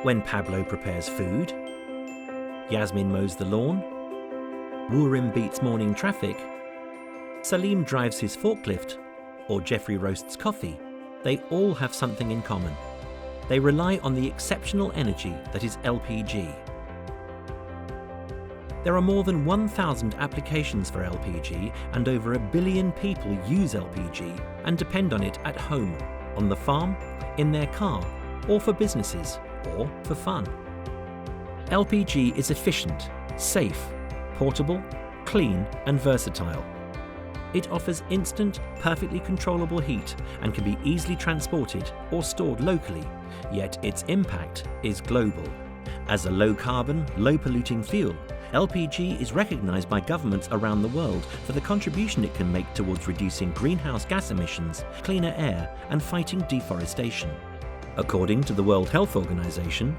when Pablo prepares food, Yasmin mows the lawn, Wurim beats morning traffic, Salim drives his forklift, or Jeffrey roasts coffee, they all have something in common. They rely on the exceptional energy that is LPG. There are more than 1,000 applications for LPG, and over 1 billion people use LPG and depend on it at home, on the farm, in their car, or for businesses, or for fun. LPG is efficient, safe, portable, clean, and versatile. It offers instant, perfectly controllable heat and can be easily transported or stored locally, yet its impact is global. As a low-carbon, low-polluting fuel, LPG is recognised by governments around the world for the contribution it can make towards reducing greenhouse gas emissions, cleaner air, and fighting deforestation. According to the World Health Organization,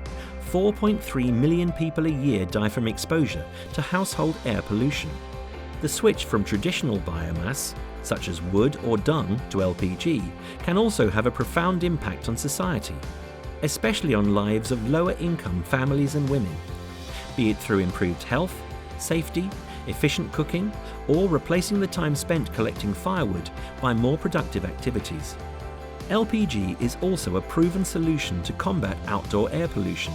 4.3 million people a year die from exposure to household air pollution. The switch from traditional biomass, such as wood or dung, to LPG can also have a profound impact on society, especially on lives of lower-income families and women, be it through improved health, safety, efficient cooking, or replacing the time spent collecting firewood by more productive activities. LPG is also a proven solution to combat outdoor air pollution.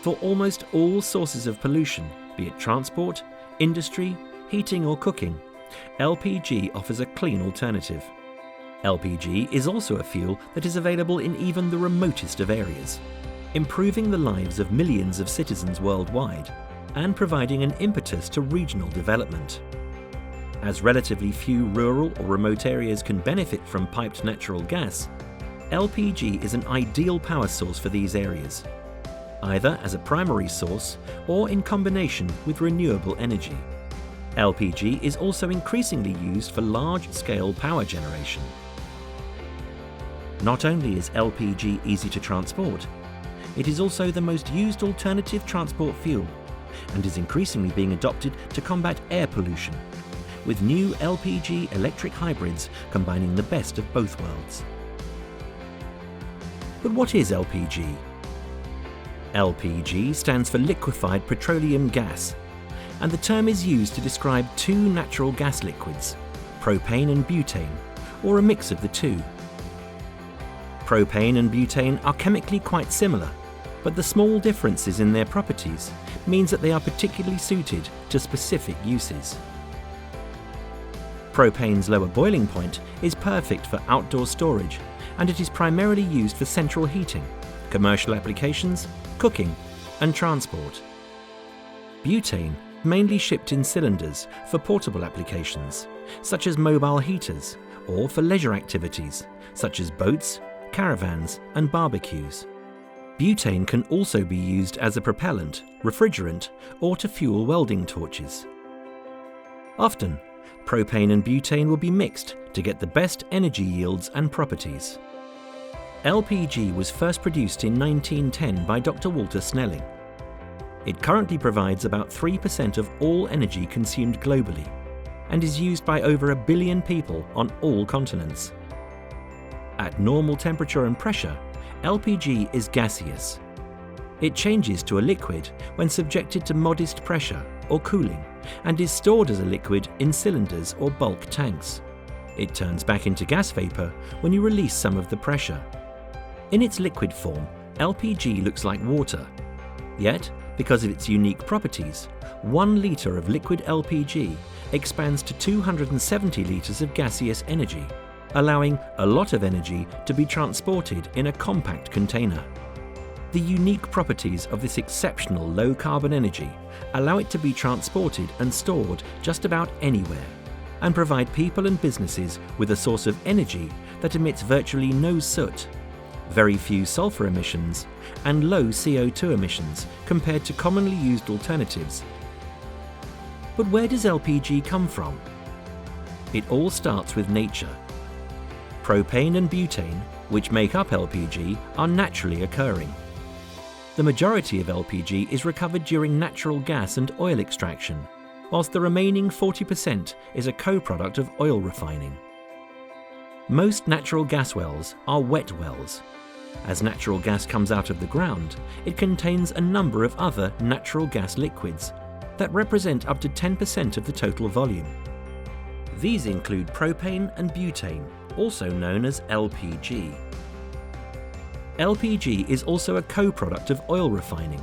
For almost all sources of pollution, be it transport, industry, heating or cooking, LPG offers a clean alternative. LPG is also a fuel that is available in even the remotest of areas, improving the lives of millions of citizens worldwide and providing an impetus to regional development. As relatively few rural or remote areas can benefit from piped natural gas, LPG is an ideal power source for these areas, either as a primary source or in combination with renewable energy. LPG is also increasingly used for large-scale power generation. Not only is LPG easy to transport, it is also the most used alternative transport fuel and is increasingly being adopted to combat air pollution, with new LPG electric hybrids combining the best of both worlds. But what is LPG? LPG stands for liquefied petroleum gas, and the term is used to describe two natural gas liquids, propane and butane, or a mix of the two. Propane and butane are chemically quite similar, but the small differences in their properties means that they are particularly suited to specific uses. Propane's lower boiling point is perfect for outdoor storage, and it is primarily used for central heating, commercial applications, cooking, and transport. Butane mainly shipped in cylinders for portable applications, such as mobile heaters, or for leisure activities, such as boats, caravans, and barbecues. Butane can also be used as a propellant, refrigerant, or to fuel welding torches. Often, propane and butane will be mixed to get the best energy yields and properties. LPG was first produced in 1910 by Dr. Walter Snelling. It currently provides about 3% of all energy consumed globally and is used by over 1 billion people on all continents. At normal temperature and pressure, LPG is gaseous. It changes to a liquid when subjected to modest pressure or cooling and is stored as a liquid in cylinders or bulk tanks. It turns back into gas vapor when you release some of the pressure. In its liquid form, LPG looks like water. Yet, because of its unique properties, 1 litre of liquid LPG expands to 270 litres of gaseous energy, allowing a lot of energy to be transported in a compact container. The unique properties of this exceptional low-carbon energy allow it to be transported and stored just about anywhere, and provide people and businesses with a source of energy that emits virtually no soot, very few sulfur emissions, and low CO2 emissions compared to commonly used alternatives. But where does LPG come from? It all starts with nature. Propane and butane, which make up LPG, are naturally occurring. The majority of LPG is recovered during natural gas and oil extraction, whilst the remaining 40% is a co-product of oil refining. Most natural gas wells are wet wells. As natural gas comes out of the ground, it contains a number of other natural gas liquids that represent up to 10% of the total volume. These include propane and butane, also known as LPG. LPG is also a co-product of oil refining.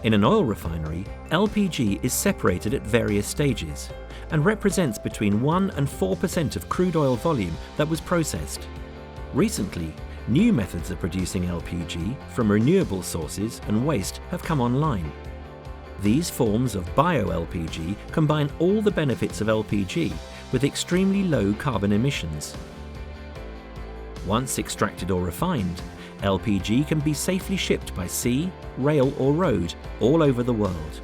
In an oil refinery, LPG is separated at various stages and represents between 1 and 4% of crude oil volume that was processed. Recently, new methods of producing LPG from renewable sources and waste have come online. These forms of bio-LPG combine all the benefits of LPG with extremely low carbon emissions. Once extracted or refined, LPG can be safely shipped by sea, rail or road all over the world.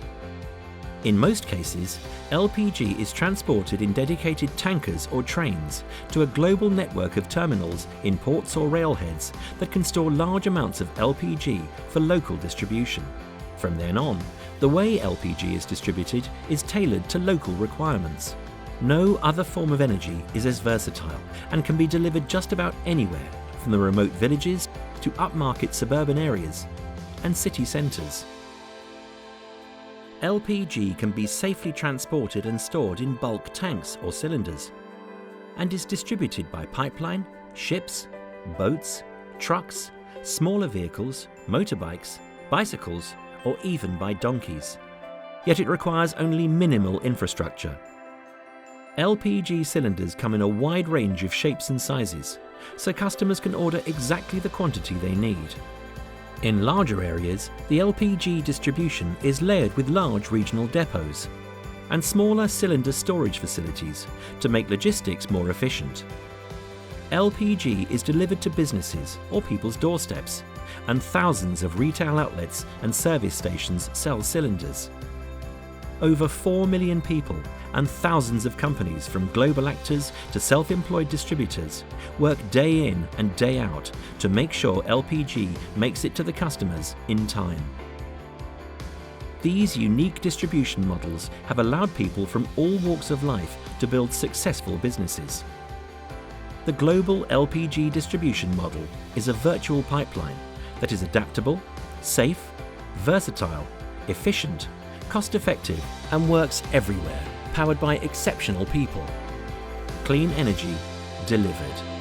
In most cases, LPG is transported in dedicated tankers or trains to a global network of terminals in ports or railheads that can store large amounts of LPG for local distribution. From then on, the way LPG is distributed is tailored to local requirements. No other form of energy is as versatile and can be delivered just about anywhere, from the remote villages to upmarket suburban areas and city centres. LPG can be safely transported and stored in bulk tanks or cylinders, and is distributed by pipeline, ships, boats, trucks, smaller vehicles, motorbikes, bicycles, or even by donkeys. Yet it requires only minimal infrastructure. LPG cylinders come in a wide range of shapes and sizes, so customers can order exactly the quantity they need. In larger areas, the LPG distribution is layered with large regional depots and smaller cylinder storage facilities to make logistics more efficient. LPG is delivered to businesses or people's doorsteps, and thousands of retail outlets and service stations sell cylinders. Over 4 million people and thousands of companies, from global actors to self-employed distributors, work day in and day out to make sure LPG makes it to the customers in time. These unique distribution models have allowed people from all walks of life to build successful businesses. The global LPG distribution model is a virtual pipeline that is adaptable, safe, versatile, efficient, cost-effective, and works everywhere, powered by exceptional people. Clean energy delivered.